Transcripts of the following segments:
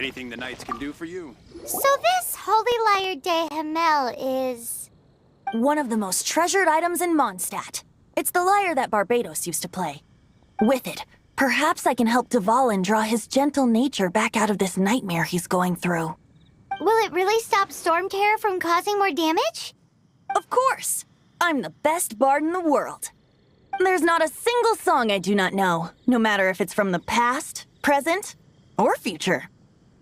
Anything the Knights can do for you. So this Holy Lyre de Himmel is... one of the most treasured items in Mondstadt. It's the lyre that Barbados used to play. With it, perhaps I can help Dvalin draw his gentle nature back out of this nightmare he's going through. Will it really stop Storm Terror from causing more damage? Of course! I'm the best bard in the world. There's not a single song I do not know, no matter if it's from the past, present, or future.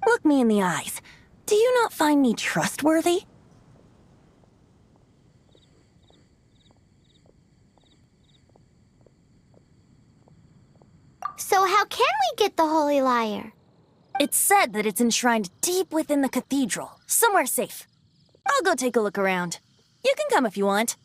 Look me in the eyes. Do you not find me trustworthy? So how can we get the Holy Lyre? It's said that it's enshrined deep within the cathedral, somewhere safe. I'll go take a look around. You can come if you want.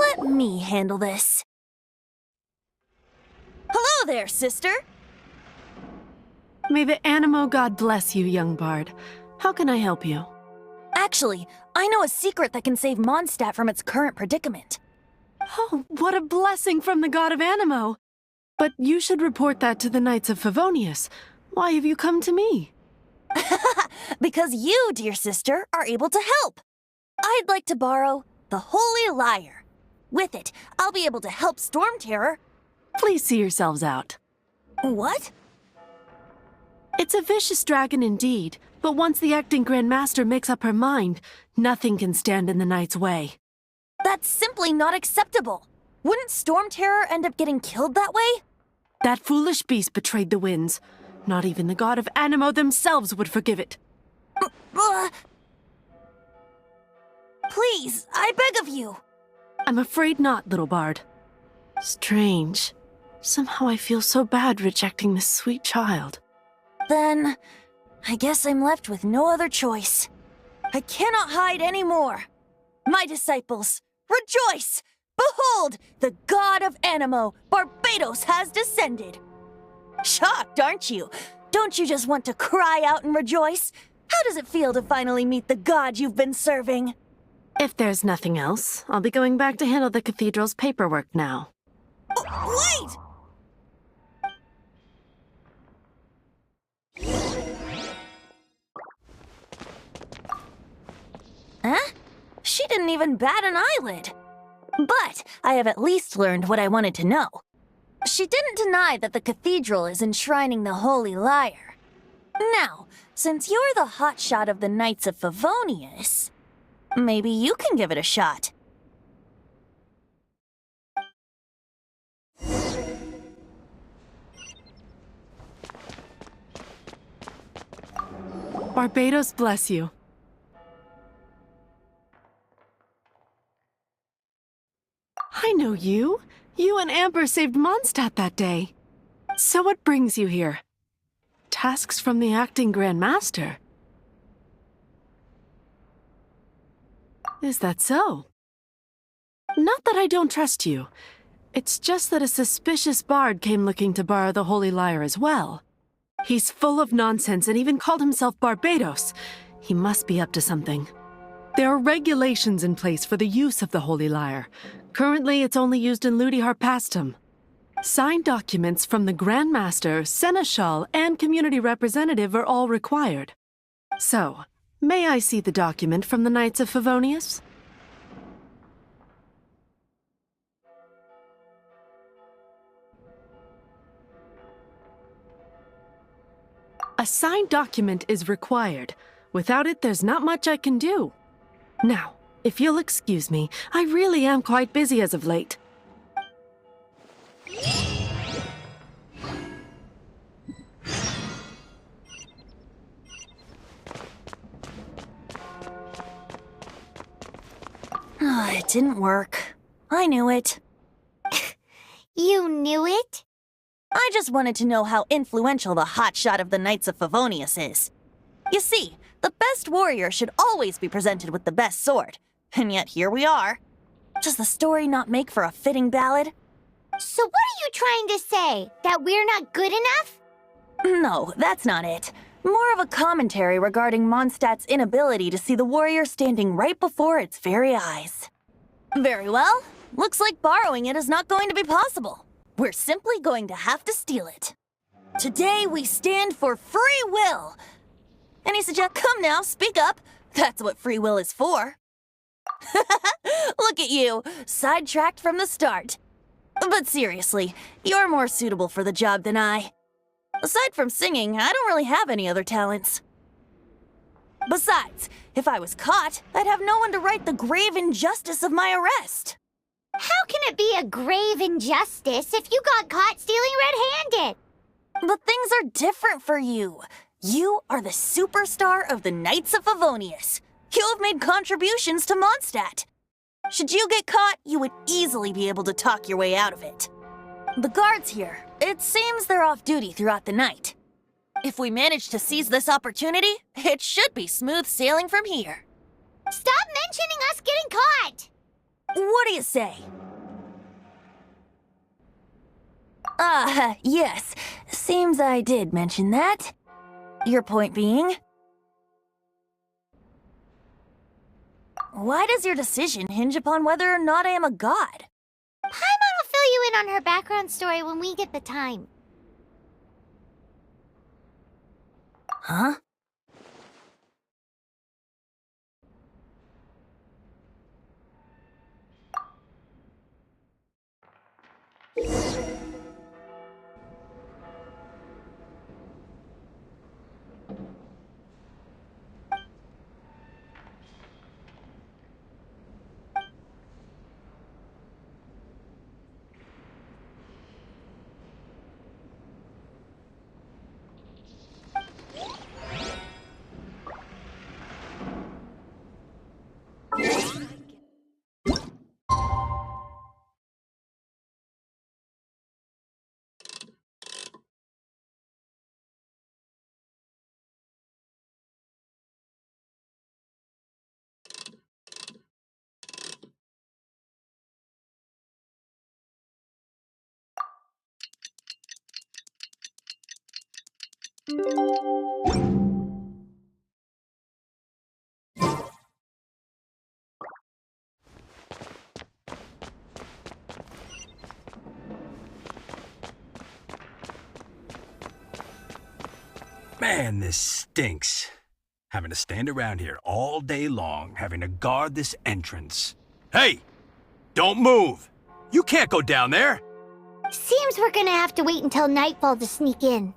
Let me handle this. Hello there, sister! May the Animo God bless you, young bard. How can I help you? Actually, I know a secret that can save Mondstadt from its current predicament. Oh, what a blessing from the god of Animo! But you should report that to the Knights of Favonius. Why have you come to me? Because you, dear sister, are able to help. I'd like to borrow the Holy Lyre. With it, I'll be able to help Storm Terror. Please see yourselves out. What? It's a vicious dragon indeed, but once the acting Grand Master makes up her mind, nothing can stand in the Knight's way. That's simply not acceptable. Wouldn't Storm Terror end up getting killed that way? That foolish beast betrayed the winds. Not even the god of Animo themselves would forgive it. Please, I beg of you. I'm afraid not, little bard. Strange. Somehow I feel so bad rejecting this sweet child. Then, I guess I'm left with no other choice. I cannot hide anymore. My disciples, rejoice! Behold, the god of Animo, Barbados, has descended. Shocked, aren't you? Don't you just want to cry out and rejoice? How does it feel to finally meet the god you've been serving? If there's nothing else, I'll be going back to handle the cathedral's paperwork now. Wait! Huh? She didn't even bat an eyelid. But I have at least learned what I wanted to know. She didn't deny that the cathedral is enshrining the Holy Lyre. Now, since you're the hotshot of the Knights of Favonius, maybe you can give it a shot. Barbados bless you. I know you. You and Amber saved Mondstadt that day. So what brings you here? Tasks from the acting Grand Master. Is that so? Not that I don't trust you. It's just that a suspicious bard came looking to borrow the Holy Lyre as well. He's full of nonsense and even called himself Barbados. He must be up to something. There are regulations in place for the use of the Holy Lyre. Currently, it's only used in Ludi Harpastum. Signed documents from the Grand Master, Seneschal, and Community Representative are all required. So, may I see the document from the Knights of Favonius? A signed document is required. Without it, there's not much I can do. Now, if you'll excuse me, I really am quite busy as of late. It didn't work. I knew it. just wanted to know how influential the hotshot of the Knights of Favonius is. You see, the best warrior should always be presented with the best sword. And yet here we are. Does the story not make for a fitting ballad? So what are you trying to say? That we're not good enough? No, that's not it. More of a commentary regarding Mondstadt's inability to see the warrior standing right before its very eyes. Very well. Looks like borrowing it is not going to be possible. We're simply going to have to steal it. Today we stand for free will. Any suggestions? Come now, speak up. That's what free will is for. Look at you, sidetracked from the start. But seriously, you're more suitable for the job than I. Aside from singing, I don't really have any other talents. Besides, if I was caught, I'd have no one to right the grave injustice of my arrest. How can it be a grave injustice if you got caught stealing red-handed? But things are different for you. You are the superstar of the Knights of Favonius. You have made contributions to Mondstadt. Should you get caught, you would easily be able to talk your way out of it. The guards here, it seems they're off duty throughout the night. If we manage to seize this opportunity, it should be smooth sailing from here. Stop mentioning us getting caught! What do you say? Yes. Seems I did mention that. Your point being? Why does your decision hinge upon whether or not I am a god? Paimon will fill you in on her background story when we get the time. Huh? Man, this stinks. Having to stand around here all day long, having to guard this entrance. Hey! Don't move! You can't go down there! Seems we're gonna have to wait until nightfall to sneak in.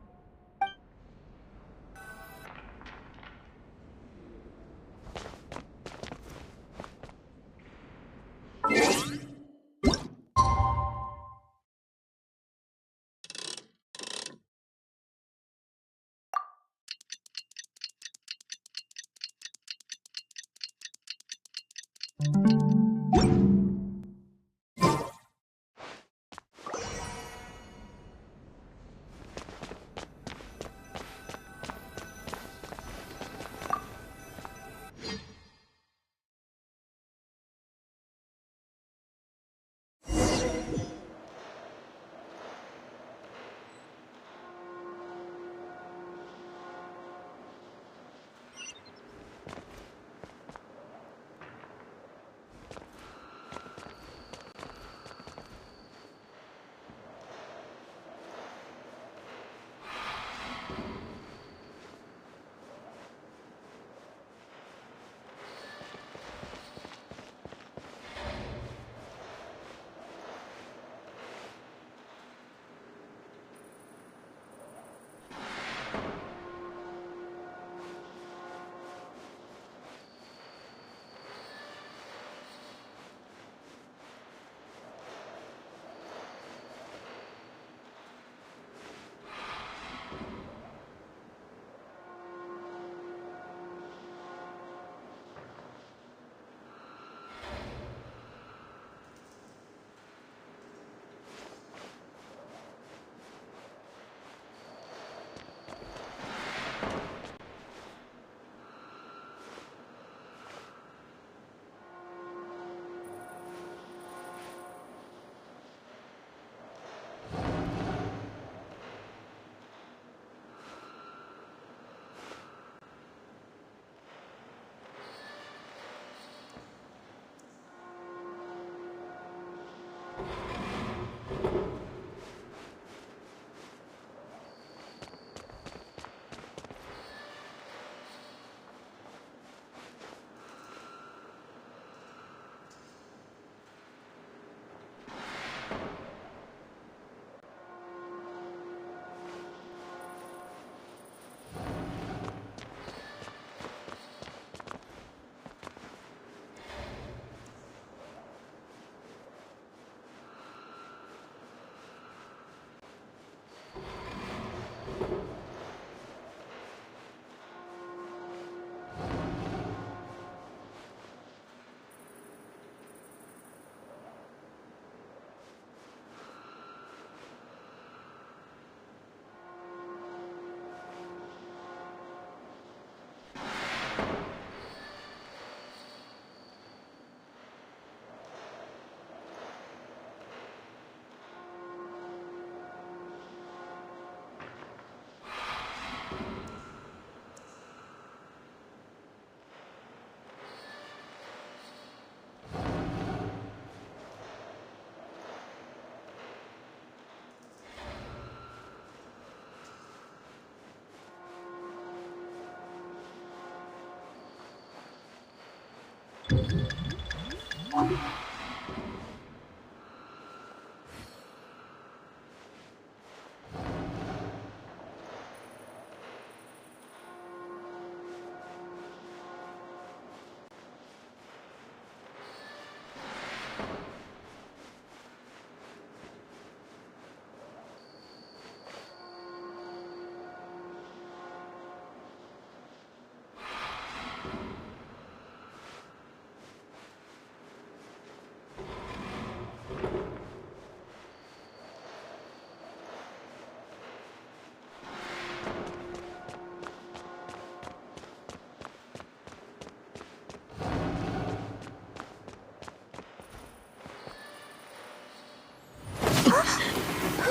Who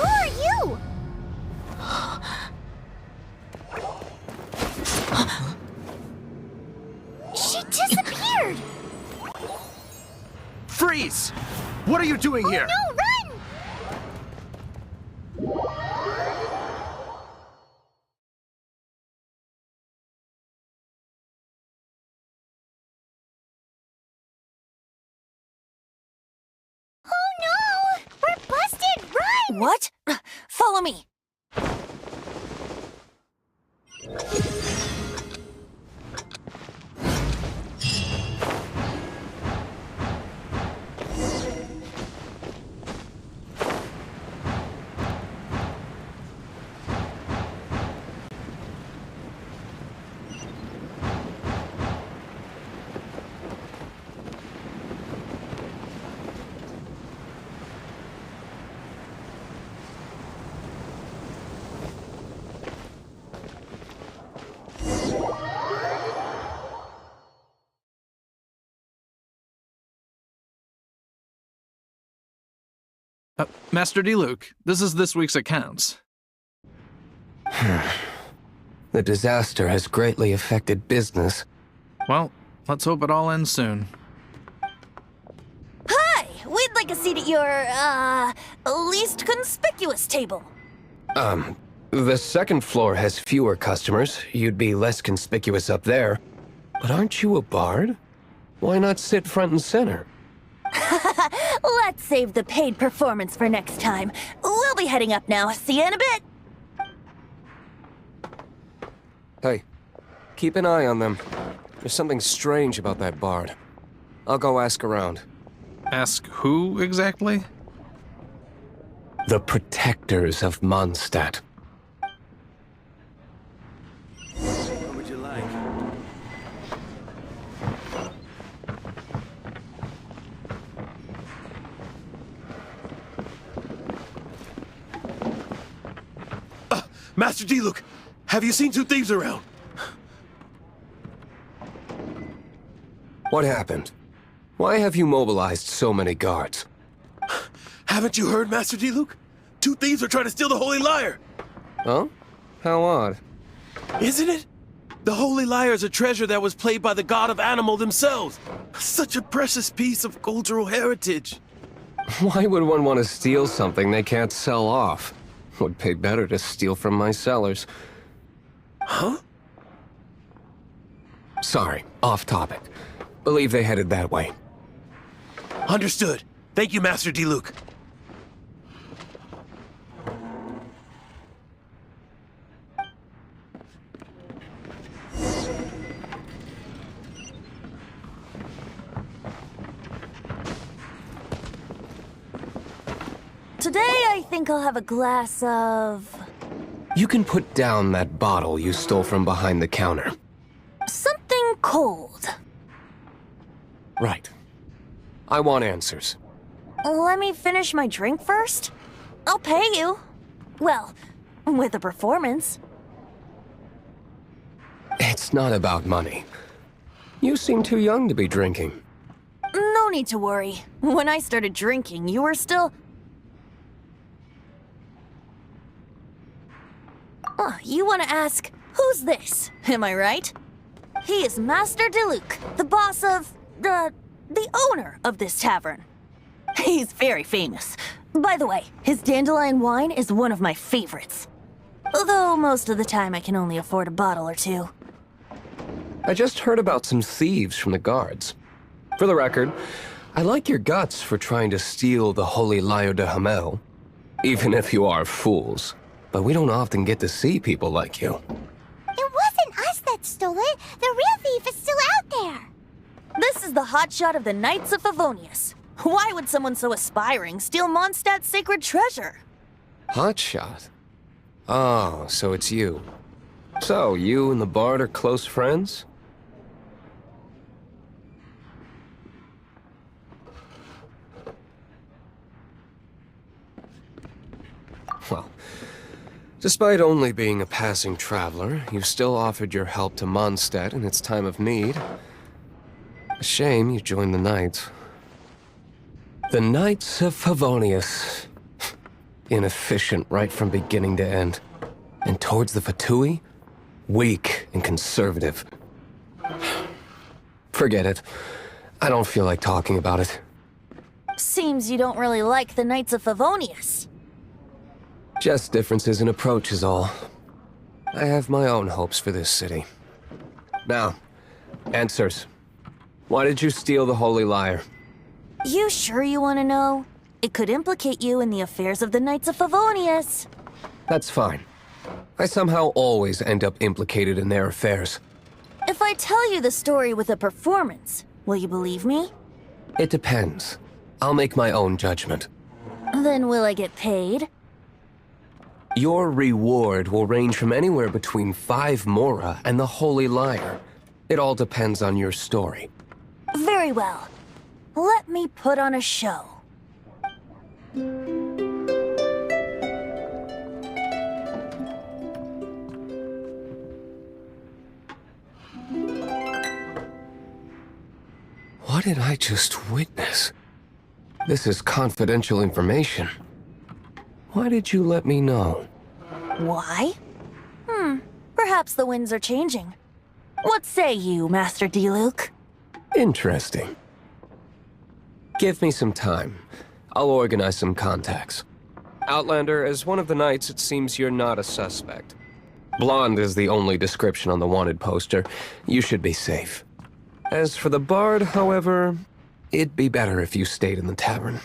are you? She disappeared! Freeze! What are you doing here? No, run! Oh no! We're busted! Run! What? Follow me. Master D-Luke, this is this week's accounts. The disaster has greatly affected business. Well, let's hope it all ends soon. Hi! We'd like a seat at your, least conspicuous table. The second floor has fewer customers. You'd be less conspicuous up there. But aren't you a bard? Why not sit front and center? Let's save the paid performance for next time. We'll be heading up now. See you in a bit. Hey, keep an eye on them. There's something strange about that bard. I'll go ask around. Ask who exactly? The protectors of Mondstadt. What would you like? Master D-Luke, have you seen two thieves around? What happened? Why have you mobilized so many guards? Haven't you heard, Master D-Luke? Two thieves are trying to steal the Holy Lyre. Huh? How odd. Isn't it? The Holy Lyre is a treasure that was played by the god of animal themselves. Such a precious piece of cultural heritage. Why would one want to steal something they can't sell off? Would pay better to steal from my sellers. Huh? Sorry, off topic. Believe they headed that way. Understood. Thank you, Master D-Luke. Today, I think I'll have a glass of... You can put down that bottle you stole from behind the counter. something cold. Right. I want answers. Let me finish my drink first. I'll pay you. Well, with a performance. It's not about money. You seem too young to be drinking. No need to worry. When I started drinking, you were still... Oh, you want to ask, who's this? Am I right? He is Master DeLuke, the boss of... the owner of this tavern. He's very famous. By the way, his dandelion wine is one of my favorites. Although most of the time I can only afford a bottle or two. I just heard about some thieves from the guards. For the record, I like your guts for trying to steal the Holy Lyre de Hamel, even if you are fools. But we don't often get to see people like you. It wasn't us that stole it. The real thief is still out there. This is the hotshot of the Knights of Favonius. Why would someone so aspiring steal Mondstadt's sacred treasure? Hotshot? Oh, so it's you. So, you and the Bard are close friends? Well, despite only being a passing traveler, you still offered your help to Mondstadt in its time of need. A shame you joined the Knights. The Knights of Favonius. Inefficient right from beginning to end. And towards the FATUI, weak and conservative. Forget it. I don't feel like talking about it. Seems you don't really like the Knights of Favonius. Just differences in approach is all. I have my own hopes for this city. Now, answers. Why did you steal the Holy Lyre? You sure you want to know? It could implicate you in the affairs of the Knights of Favonius. That's fine. I somehow always end up implicated in their affairs. If I tell you the story with a performance, will you believe me? It depends. I'll make my own judgment. Then will I get paid? Your reward will range from anywhere between 5 mora and the Holy Lyre. It all depends on your story. Very well. Let me put on a show. What did I just witness? This is confidential information. Why did you let me know? Why? Perhaps the winds are changing. What say you, Master Diluc? Interesting. Give me some time. I'll organize some contacts. Outlander, as one of the Knights, it seems you're not a suspect. Blonde is the only description on the wanted poster. You should be safe. As for the Bard, however, it'd be better if you stayed in the tavern.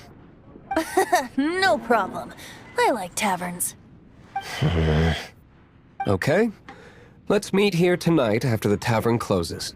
No problem. I like taverns. Okay. Let's meet here tonight after the tavern closes.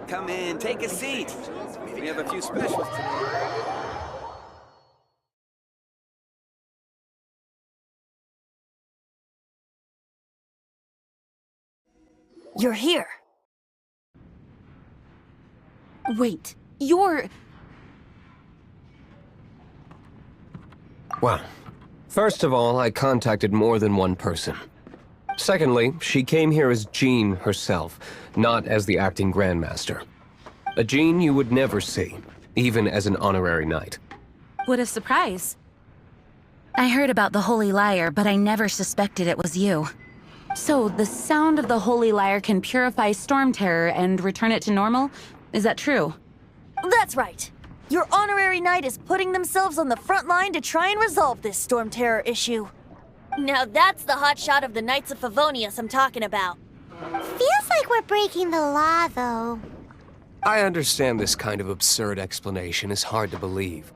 Come in, take a seat. We have a few specials today. You're here. Wait, you're... Well, first of all, I contacted more than one person. Secondly, she came here as Jean herself, not as the acting Grandmaster. A Jean you would never see, even as an honorary knight. What a surprise. I heard about the Holy Lyre, but I never suspected it was you. So, the sound of the Holy Lyre can purify Storm Terror and return it to normal? Is that true? That's right. Your honorary knight is putting themselves on the front line to try and resolve this storm terror issue. Now that's the hotshot of the Knights of Favonius I'm talking about. Feels like we're breaking the law, though. I understand this kind of absurd explanation is hard to believe.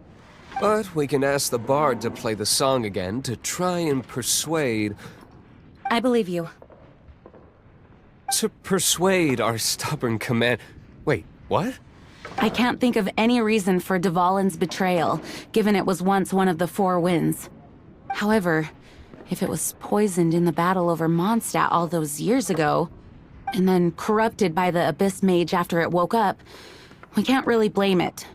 But we can ask the bard to play the song again to try and persuade... I believe you. To persuade our stubborn command... Wait, what? I can't think of any reason for Dvalin's betrayal, given it was once one of the Four Winds. However, if it was poisoned in the battle over Mondstadt all those years ago, and then corrupted by the Abyss Mage after it woke up, we can't really blame it.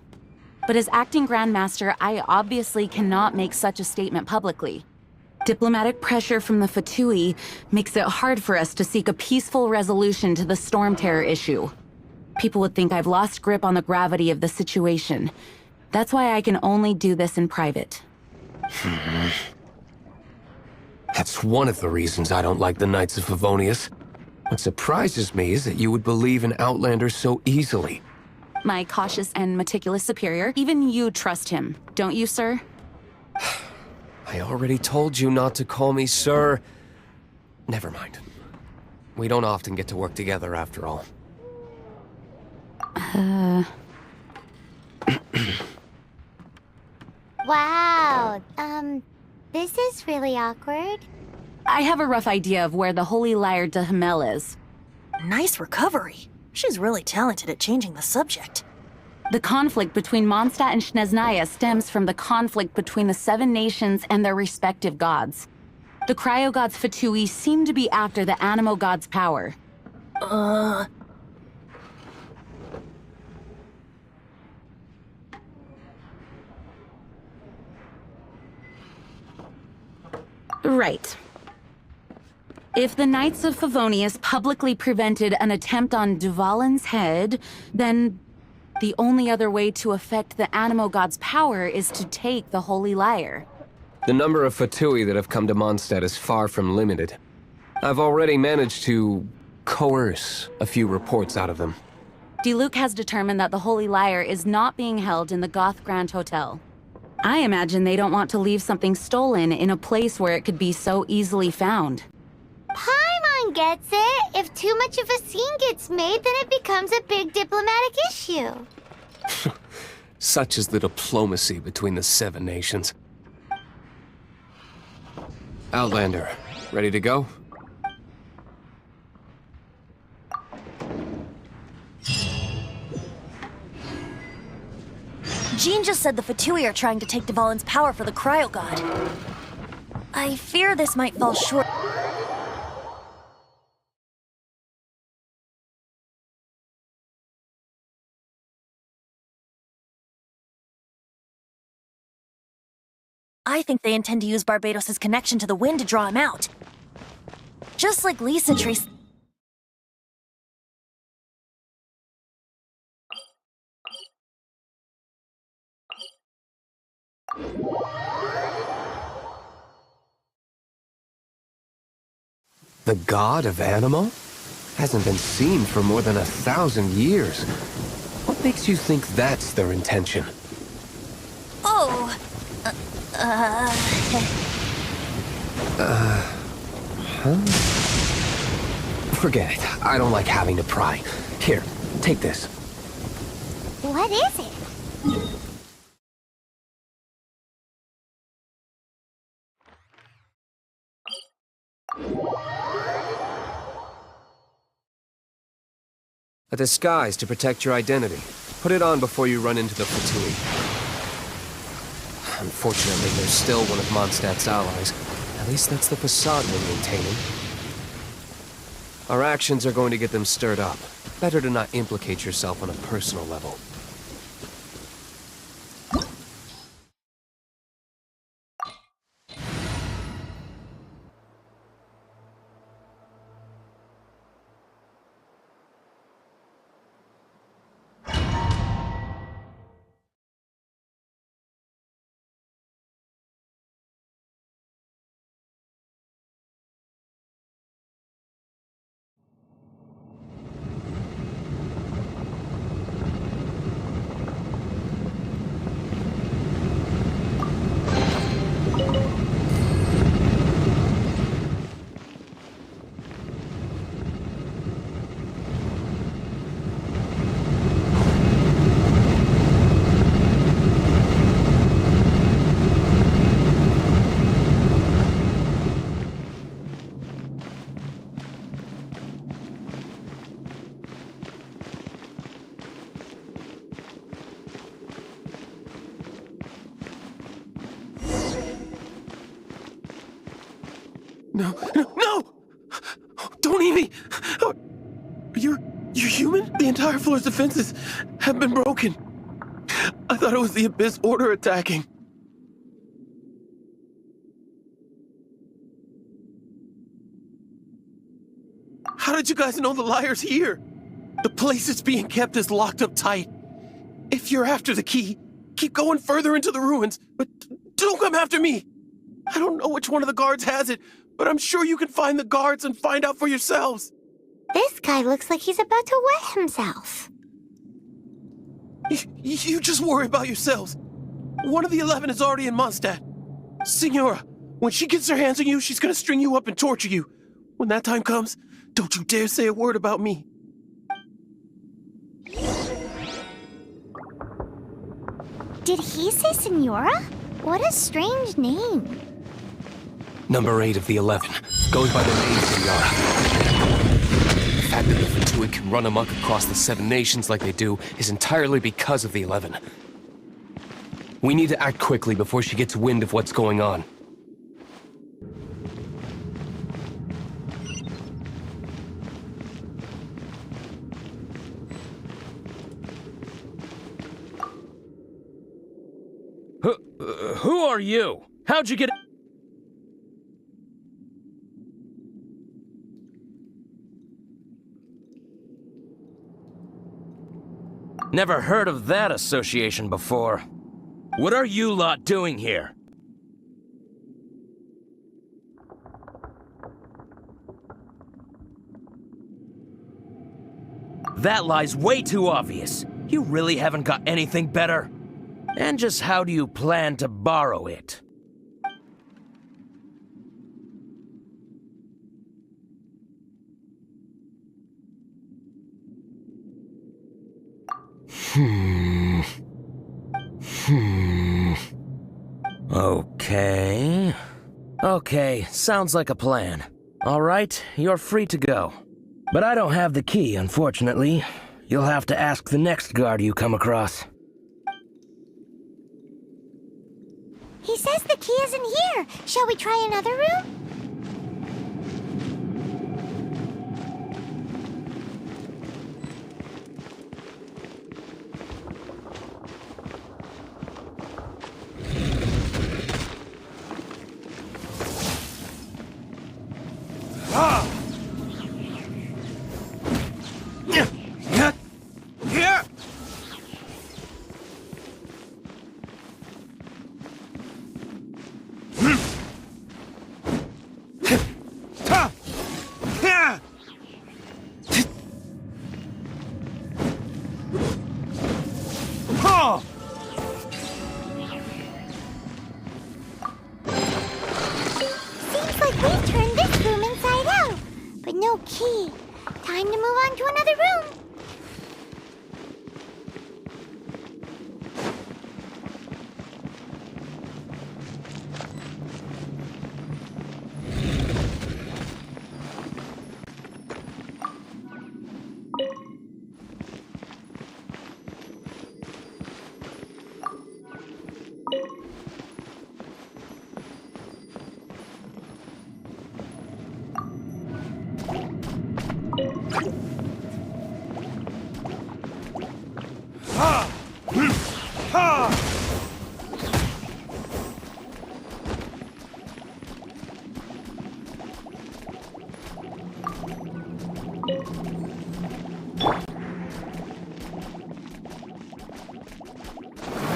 But as acting Grandmaster, I obviously cannot make such a statement publicly. Diplomatic pressure from the FATUI makes it hard for us to seek a peaceful resolution to the storm terror issue. People would think I've lost grip on the gravity of the situation. That's why I can only do this in private. That's one of the reasons I don't like the Knights of Favonius. What surprises me is that you would believe in Outlanders so easily. My cautious and meticulous superior, even you trust him, don't you, sir? I already told you not to call me sir. Never mind. We don't often get to work together after all. Wow, this is really awkward. I have a rough idea of where the Holy Lyre de Hamel is. Nice recovery. She's really talented at changing the subject. The conflict between Mondstadt and Snezhnaya stems from the conflict between the Seven Nations and their respective gods. The cryo-gods Fatui seem to be after the Animo god's power. Right. If the Knights of Favonius publicly prevented an attempt on Dvalin's head, then the only other way to affect the Animo god's power is to take the Holy Lyre. The number of Fatui that have come to Mondstadt is far from limited. I've already managed to coerce a few reports out of them. Diluc has determined that the Holy Lyre is not being held in the Goth Grand Hotel. I imagine they don't want to leave something stolen in a place where it could be so easily found. Paimon gets it. If too much of a scene gets made, then it becomes a big diplomatic issue. Such is the diplomacy between the Seven Nations. Outlander, ready to go? Jean just said the Fatui are trying to take Dvalin's power for the Cryo God. I fear this might fall short. I think they intend to use Barbados' connection to the wind to draw him out. Just like Lisa Trace... The god of Animo? Hasn't been seen for more than 1,000 years. What makes you think that's their intention? Oh! Forget it. I don't like having to pry. Here, take this. What is it? A disguise to protect your identity. Put it on before you run into the Fatui. Unfortunately, they're still one of Mondstadt's allies. At least that's the facade we're maintaining. Our actions are going to get them stirred up. Better to not implicate yourself on a personal level. No, no, no! Don't eat me! You're human? The entire floor's defenses have been broken. I thought it was the Abyss Order attacking. How did you guys know the liar's here? The place it's being kept is locked up tight. If you're after the key, keep going further into the ruins, but don't come after me. I don't know which one of the guards has it, but I'm sure you can find the guards and find out for yourselves. This guy looks like he's about to wet himself. You just worry about yourselves. One of the 11 is already in Mondstadt. Signora, when she gets her hands on you, she's gonna string you up and torture you. When that time comes, don't you dare say a word about me. Did he say Senora? What a strange name. Number 8 of the 11 goes by the name Senora. The fact that the FATUI can run amok across the 7 nations like they do is entirely because of the 11. We need to act quickly before she gets wind of what's going on. Who are you? How'd you get... Never heard of that association before. What are you lot doing here? That lie's way too obvious. You really haven't got anything better? And just how do you plan to borrow it? Okay, sounds like a plan. All right, you're free to go. But I don't have the key, unfortunately. You'll have to ask the next guard you come across. He says the key isn't here. Shall we try another room? Seems like we've turned this room inside out, but no key. Time to move on to another room.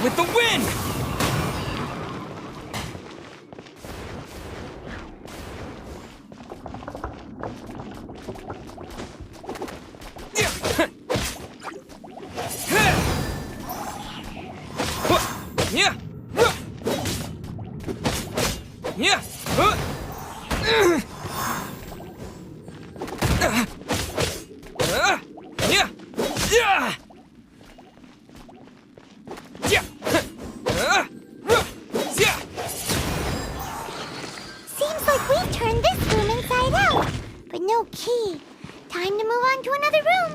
With the wind! Seems like we've turned this room inside out, but no key. Time to move on to another room.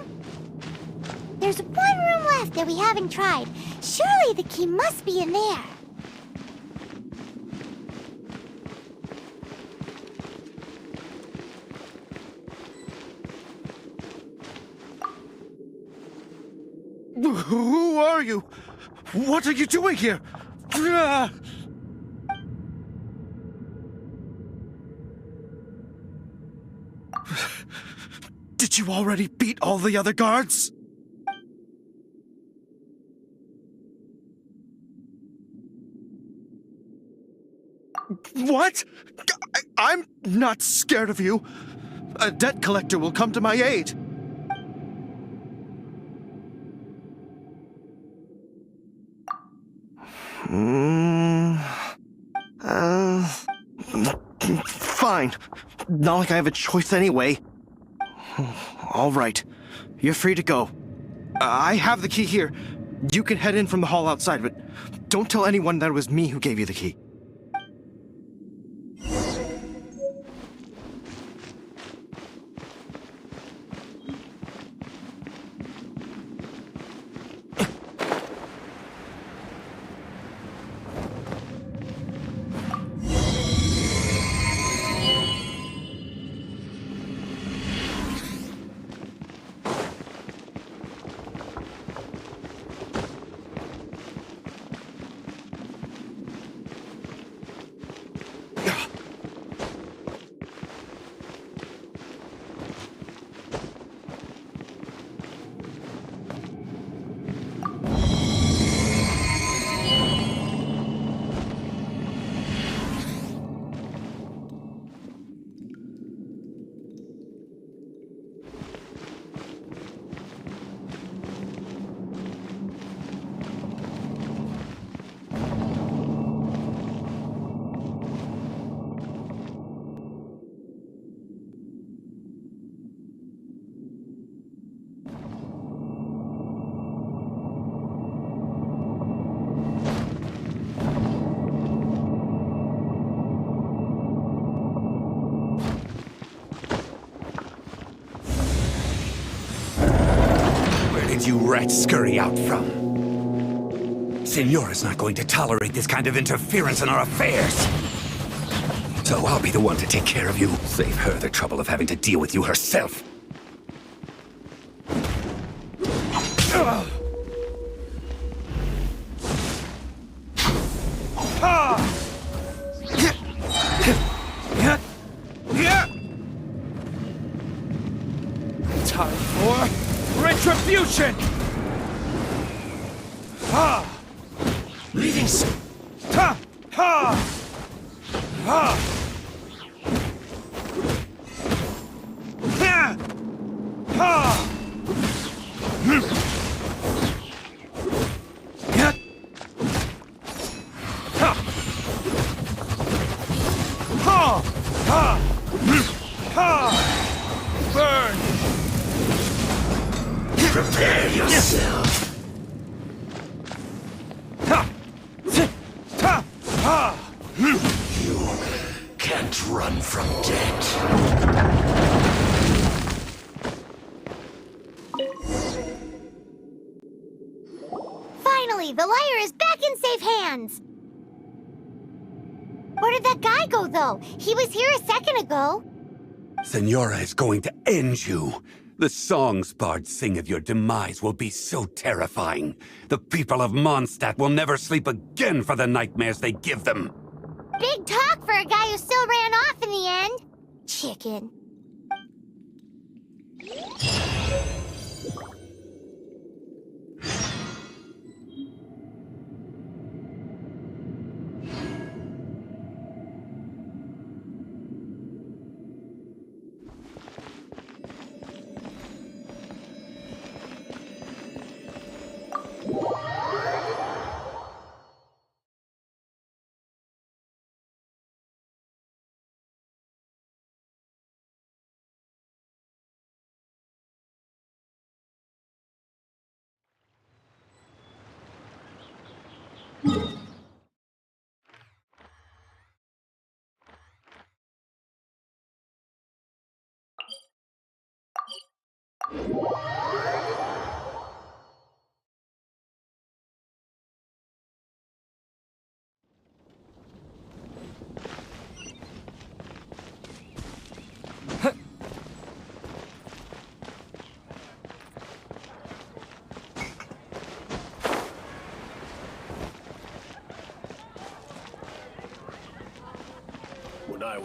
There's one room left that we haven't tried. Surely the key must be in there. Who are you? What are you doing here? Did you already beat all the other guards? What? I'm not scared of you. A debt collector will come to my aid. Fine. Not like I have a choice anyway. All right. You're free to go. I have the key here. You can head in from the hall outside, but don't tell anyone that it was me who gave you the key. You rats scurry out from? Senora's not going to tolerate this kind of interference in our affairs. So I'll be the one to take care of you. Save her the trouble of having to deal with you herself. Time for retribution! Leaving. Ha! Ha! Ha! Ha! Ha! Ha! Ha! Ha! Burn! Prepare yourself. You can't run from death. Finally, the liar is back in safe hands. Where did that guy go, though? He was here a second ago. Senora is going to end you. The songs bards sing of your demise will be so terrifying. The people of Mondstadt will never sleep again for the nightmares they give them. Big talk for a guy who still ran off in the end. Chicken.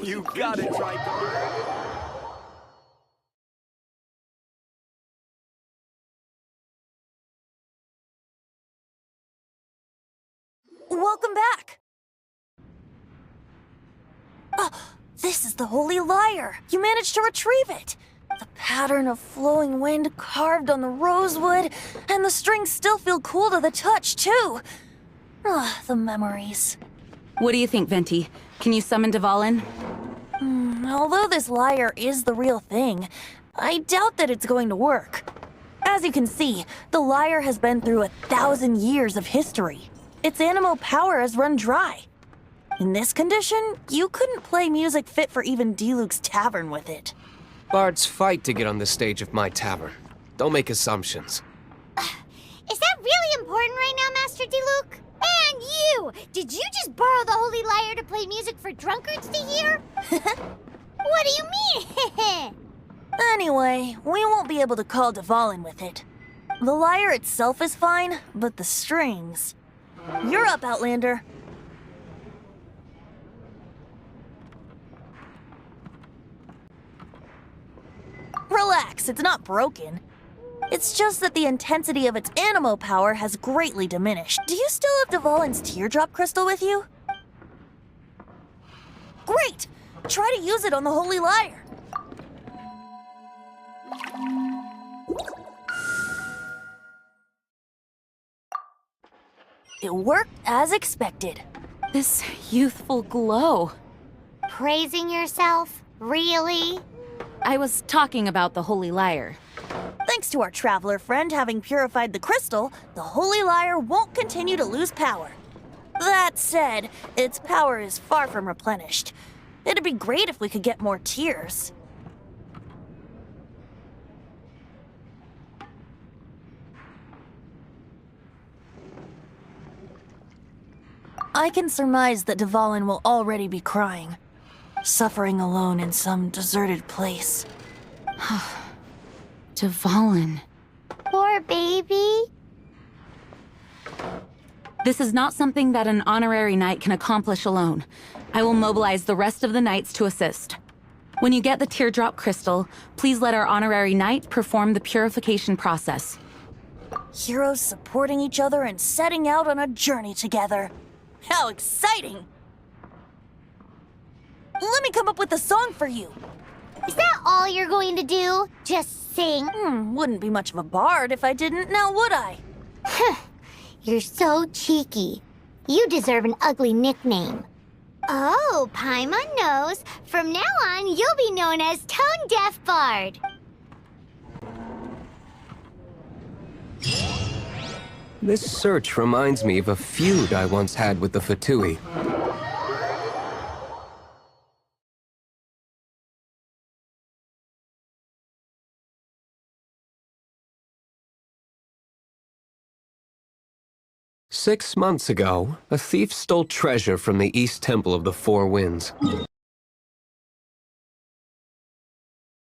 You got it, Triton. Welcome back! This is the Holy Lyre! You managed to retrieve it! The pattern of flowing wind carved on the rosewood, and the strings still feel cool to the touch, too! The memories. What do you think, Venti? Can you summon Dvalin? Although this lyre is the real thing, I doubt that it's going to work. As you can see, the lyre has been through 1,000 years of history. Its animo power has run dry. In this condition, you couldn't play music fit for even Diluc's tavern with it. Bards fight to get on the stage of my tavern. Don't make assumptions. Is that really important right now, Master Diluc? And you! Did you just borrow the Holy Lyre to play music for drunkards to hear? What do you mean? Anyway, we won't be able to call Dvalin with it. The lyre itself is fine, but the strings... You're up, Outlander. Relax, it's not broken. It's just that the intensity of its animo power has greatly diminished. Do you still have Dvalin's teardrop crystal with you? Great! Try to use it on the Holy Lyre. It worked as expected. This youthful glow. Praising yourself? Really? I was talking about the Holy Lyre. Thanks to our traveler friend having purified the crystal, the Holy Lyre won't continue to lose power. That said, its power is far from replenished. It'd be great if we could get more tears. I can surmise that Dvalin will already be crying, suffering alone in some deserted place. Dvalin. Poor baby. This is not something that an honorary knight can accomplish alone. I will mobilize the rest of the knights to assist. When you get the teardrop crystal, please let our honorary knight perform the purification process. Heroes supporting each other and setting out on a journey together. How exciting! Let me come up with a song for you. Is that all you're going to do? Just sing? Wouldn't be much of a bard if I didn't, now would I? You're so cheeky. You deserve an ugly nickname. Oh, Paimon knows. From now on, you'll be known as Tone Deaf Bard. This search reminds me of a feud I once had with the FATUI. "6 months ago, a thief stole treasure from the East Temple of the Four Winds.